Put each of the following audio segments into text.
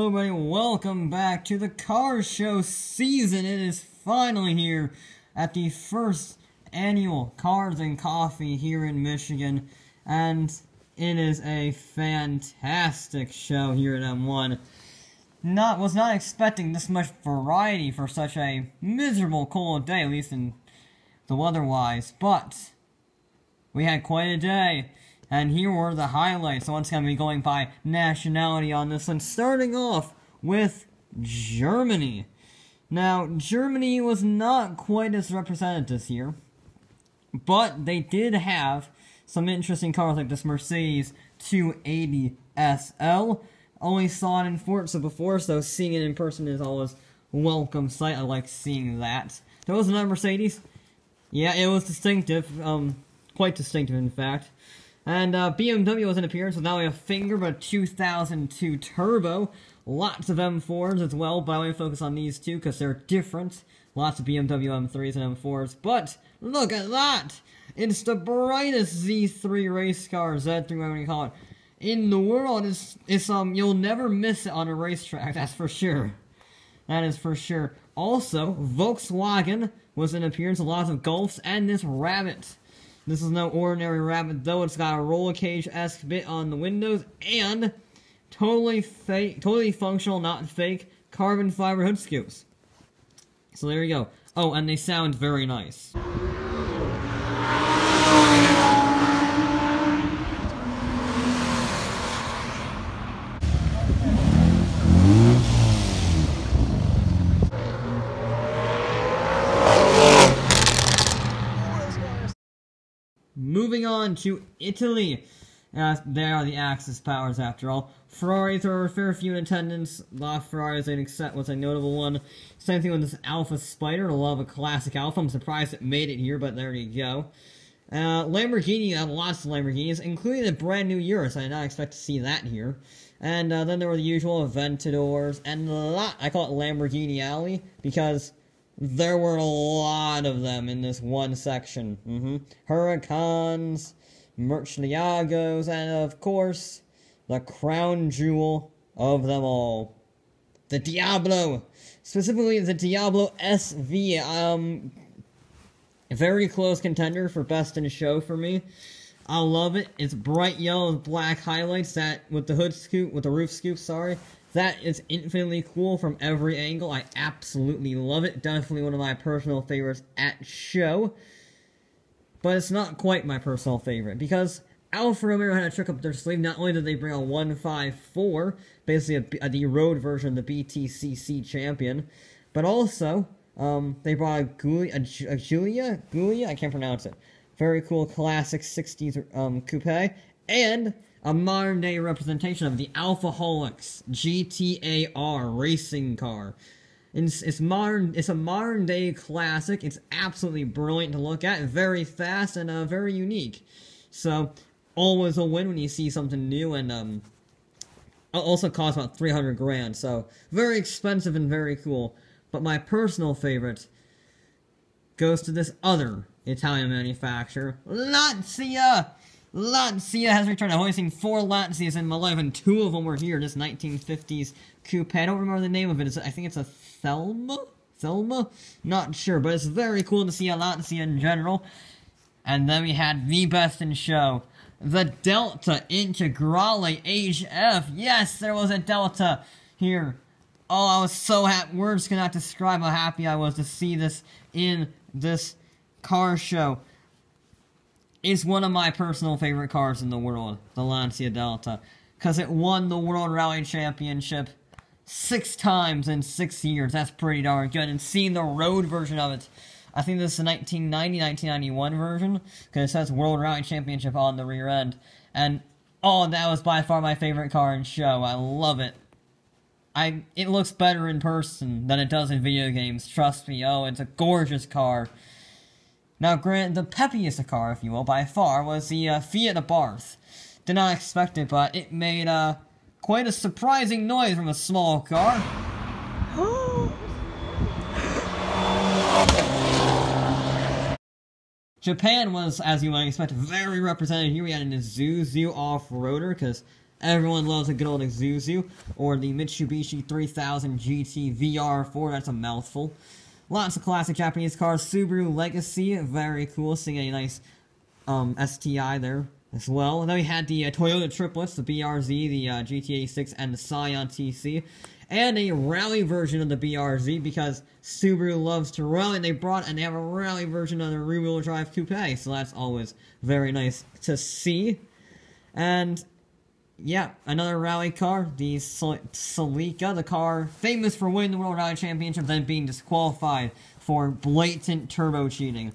Hello everybody, welcome back to the car show season. It is finally here at the first annual Cars and Coffee here in Michigan, and it is a fantastic show here at M1. Was not expecting this much variety for such a miserable cold day, at least in the weather-wise, but we had quite a day. And here were the highlights. So once again, we'll be going by nationality on this one, starting off with Germany. Now, Germany was not quite as represented this year, but they did have some interesting cars like this Mercedes 280 SL. Only saw it in Forza before, so seeing it in person is always a welcome sight. I like seeing that. There was another Mercedes. Yeah, it was distinctive. Quite distinctive, in fact. And BMW was an appearance with not only a finger, but a 2002 Turbo. Lots of M4s as well, but I want to focus on these two because they're different. Lots of BMW M3s and M4s, but look at that! It's the brightest Z3 race car, Z3, whatever you call it, in the world. It's you'll never miss it on a racetrack, that's for sure. That is for sure. Also, Volkswagen was an appearance with lots of Golfs and this Rabbit. This is no ordinary Rabbit, though. It's got a roller cage-esque bit on the windows, and totally fake, totally functional, not fake, carbon fiber hood scoops. So there you go. Oh, and they sound very nice. Moving on to Italy. They are the Axis powers, after all. Ferraris are a fair few in attendance. A lot of Ferraris, I'd was a notable one. Same thing with this Alpha Spider. I love a classic Alpha. I'm surprised it made it here, but there you go. Lamborghini, lots of Lamborghinis, including a brand new Urus. I did not expect to see that here. And then there were the usual Aventadors, and I call it Lamborghini Alley, because there were a lot of them in this one section. Huracans, Murciélagos, and of course, the crown jewel of them all, the Diablo. Specifically, the Diablo SV. A very close contender for best in show for me. I love it. It's bright yellow with black highlights. That with the hood scoop, with the roof scoop. Sorry. That is infinitely cool from every angle. I absolutely love it. Definitely one of my personal favorites at show. But it's not quite my personal favorite, because Alfa Romeo had a trick up their sleeve. Not only did they bring a 154, basically the road version of the BTCC champion, but also they brought a Giulia, I can't pronounce it. Very cool classic 60s coupe, and a modern-day representation of the Alphaholics GTAR racing car. It's modern. It's a modern-day classic. It's absolutely brilliant to look at, very fast, and very unique. So, always a win when you see something new, and also costs about 300 grand. So, very expensive and very cool. But my personal favorite goes to this other Italian manufacturer, Lancia. Lancia has returned. I've only seen 4 Lancias in my life, and 2 of them were here. This 1950s coupe. I don't remember the name of it. I think it's a Thelma? Thelma? Not sure, but it's very cool to see a Lancia in general. And then we had the best in show, the Delta Integrale HF. Yes, there was a Delta here. Oh, I was so happy. Words cannot describe how happy I was to see this in this car show. It's one of my personal favorite cars in the world, the Lancia Delta, because it won the World Rally Championship 6 times in 6 years. That's pretty darn good. And seeing the road version of it, I think this is the 1990-1991 version, because it says World Rally Championship on the rear end. And, oh, that was by far my favorite car in show. I love it. It looks better in person than it does in video games. Trust me. Oh, it's a gorgeous car. Now, granted, the peppiest car, if you will, by far, was the Fiat Abarth. Did not expect it, but it made quite a surprising noise from a small car. Japan was, as you might expect, very represented. Here we had an Isuzu off-roader, because Everyone loves a good old Isuzu, or the Mitsubishi 3000 GT VR4, that's a mouthful. Lots of classic Japanese cars. Subaru Legacy, very cool, seeing a nice STI there as well. And then we had the Toyota triplets, the BRZ, the GT86, and the Scion TC. And a rally version of the BRZ, because Subaru loves to rally, and they have a rally version of the rear-wheel drive coupe, so that's always very nice to see. And yeah, another rally car, the Celica, the car famous for winning the World Rally Championship, then being disqualified for blatant turbo cheating.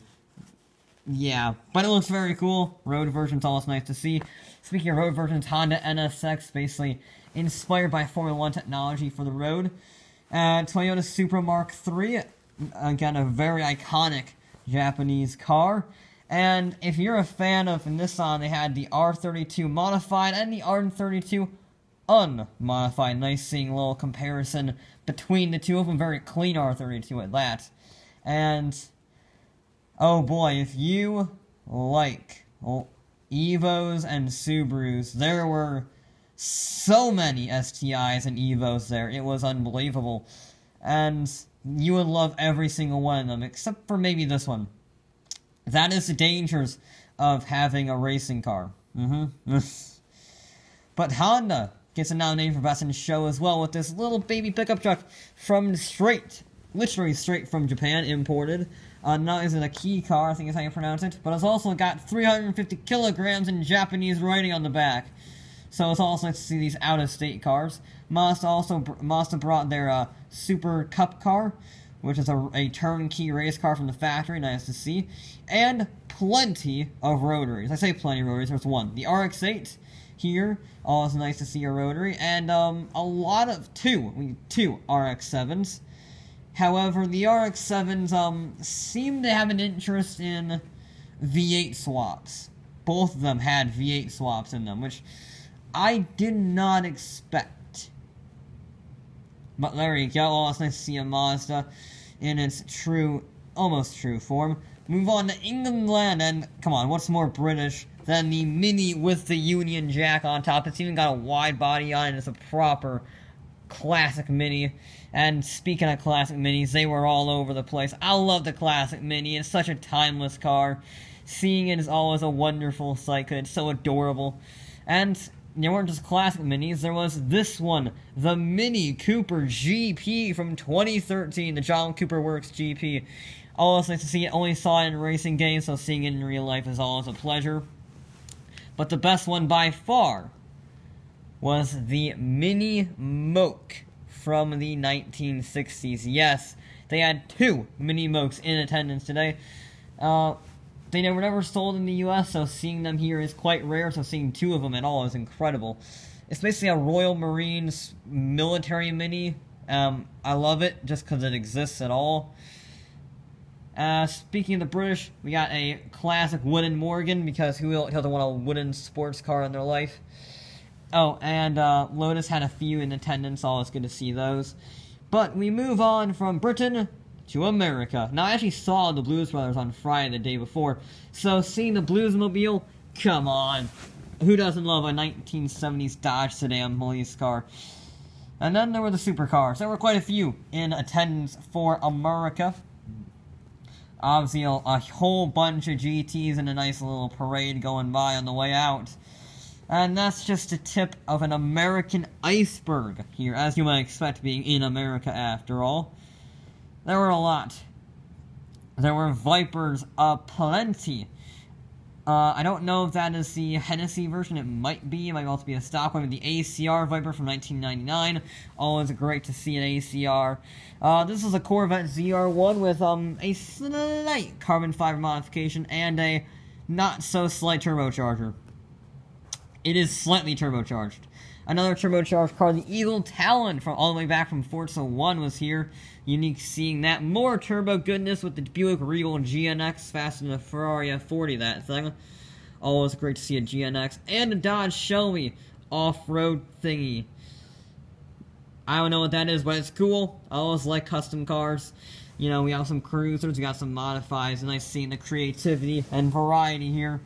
Yeah, but it looks very cool. Road version's always nice to see. Speaking of road versions, Honda NSX, basically inspired by Formula 1 technology for the road. Toyota Supra Mark III, again, a very iconic Japanese car. And if you're a fan of Nissan, they had the R32 modified and the R32 unmodified. Nice seeing a little comparison between the two of them. Very clean R32 at that. And oh boy, if you like Evos and Subarus, there were so many STIs and Evos there. It was unbelievable. And you would love every single one of them, except for maybe this one. That is the dangers of having a racing car. But Honda gets a nomination for Best in Show as well with this little baby pickup truck from literally straight from Japan, imported. Not is it a key car, I think is how you pronounce it, but it's also got 350 kilograms in Japanese writing on the back. So it's also nice to see these out-of-state cars. Mazda brought their Super Cup car, which is a turnkey race car from the factory, nice to see. And plenty of rotaries. I say plenty of rotaries, there's one. The RX-8 here, always nice to see a rotary. And a lot of two RX-7s. However, the RX-7s seem to have an interest in V8 swaps. Both of them had V8 swaps in them, which I did not expect. But there you go, always nice to see a Mazda in its almost true form. Move on to England, and come on, what's more British than the Mini with the Union Jack on top? It's even got a wide body on it, it's a proper classic Mini. And speaking of classic Minis, they were all over the place. I love the classic Mini, it's such a timeless car. Seeing it is always a wonderful sight, it's so adorable. And there weren't just classic Minis, there was this one, the Mini Cooper GP from 2013, the John Cooper Works GP. Always nice to see it, only saw it in racing games, so seeing it in real life is always a pleasure. But the best one by far was the Mini Moke from the 1960s. Yes, they had two Mini Mokes in attendance today. They were never sold in the US, so seeing them here is quite rare, so seeing two of them at all is incredible. It's basically a Royal Marines military Mini. I love it just because it exists at all. Speaking of the British, we got a classic wooden Morgan, because who doesn't want a wooden sports car in their life? Oh, and Lotus had a few in attendance, always good to see those. But we move on from Britain to America. Now, I actually saw the Blues Brothers on Friday the day before, so seeing the Bluesmobile, come on. Who doesn't love a 1970s Dodge sedan police car? And then there were the supercars. There were quite a few in attendance for America. Obviously, a whole bunch of GTs and a nice little parade going by on the way out. And that's just a tip of an American iceberg here, as you might expect being in America after all. There were a lot. There were Vipers aplenty. I don't know if that is the Hennessy version. It might be. It might also be a stock one. The ACR Viper from 1999. Always great to see an ACR. This is a Corvette ZR1 with a slight carbon fiber modification and a not-so-slight turbocharger. It is slightly turbocharged. Another turbocharged car, the Eagle Talon, from all the way back from Forza 1 was here. Unique seeing that. More turbo goodness with the Buick Regal GNX, faster than a Ferrari F40, that thing. Always great to see a GNX. And a Dodge Shelby off-road thingy. I don't know what that is, but it's cool. I always like custom cars. You know, we have some cruisers, we got some modifieds, and nice seeing the creativity and variety here.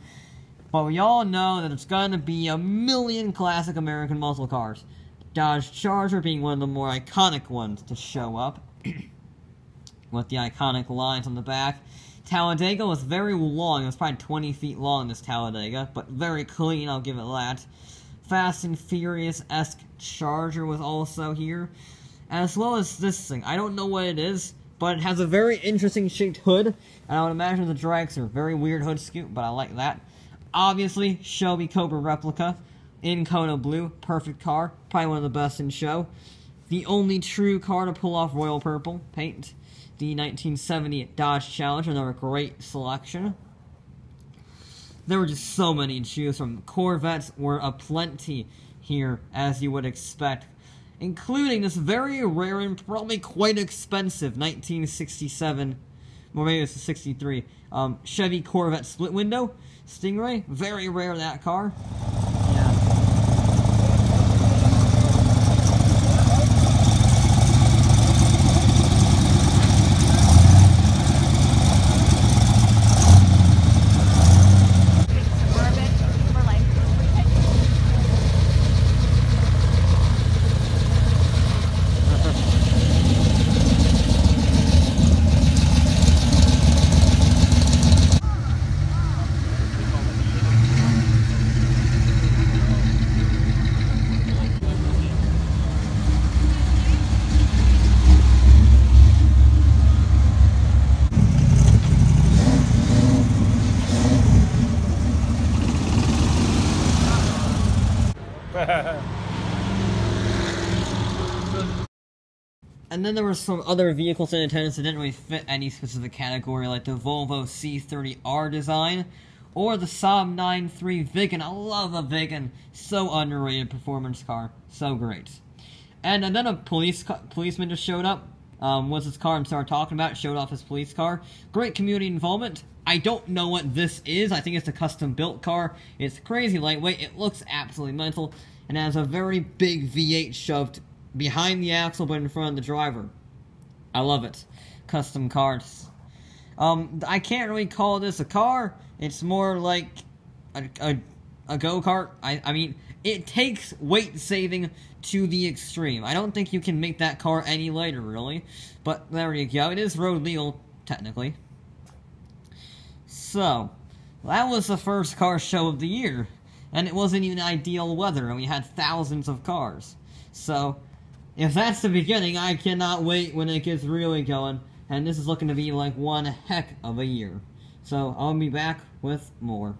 But we all know that it's gonna be a million classic American muscle cars. Dodge Charger being one of the more iconic ones to show up, with the iconic lines on the back. Talladega was very long. It was probably 20 feet long, this Talladega, but very clean, I'll give it that. Fast and Furious-esque Charger was also here, as well as this thing. I don't know what it is, but it has a very interesting shaped hood, and I would imagine the dragster. Very weird hood scoop, but I like that. Obviously, Shelby Cobra replica in Kona Blue. Perfect car. Probably one of the best in show. The only true car to pull off royal purple paint. The 1970 Dodge Challenger. Another great selection. There were just so many to choose from. Corvettes were aplenty here, as you would expect, including this very rare and probably quite expensive 1967, or maybe it's a 63, Chevy Corvette split window Stingray. Very rare, that car. And then there were some other vehicles in attendance that didn't really fit any specific category, like the Volvo C30R design, or the Saab 9.3 Viggen. I love a Viggen. So underrated performance car. So great. And then a policeman just showed up. Was his car and started talking about it, showed off his police car. Great community involvement. I don't know what this is. I think it's a custom-built car. It's crazy lightweight. It looks absolutely mental, and has a very big V8 shoved behind the axle but in front of the driver. I love it. Custom cars. I can't really call this a car. It's more like a go-kart. I mean, it takes weight saving to the extreme. I don't think you can make that car any lighter, really. But there you go. It is road legal, technically. So, that was the first car show of the year. And it wasn't even ideal weather, and we had thousands of cars. So, if that's the beginning, I cannot wait when it gets really going. And this is looking to be like one heck of a year. So, I'll be back with more.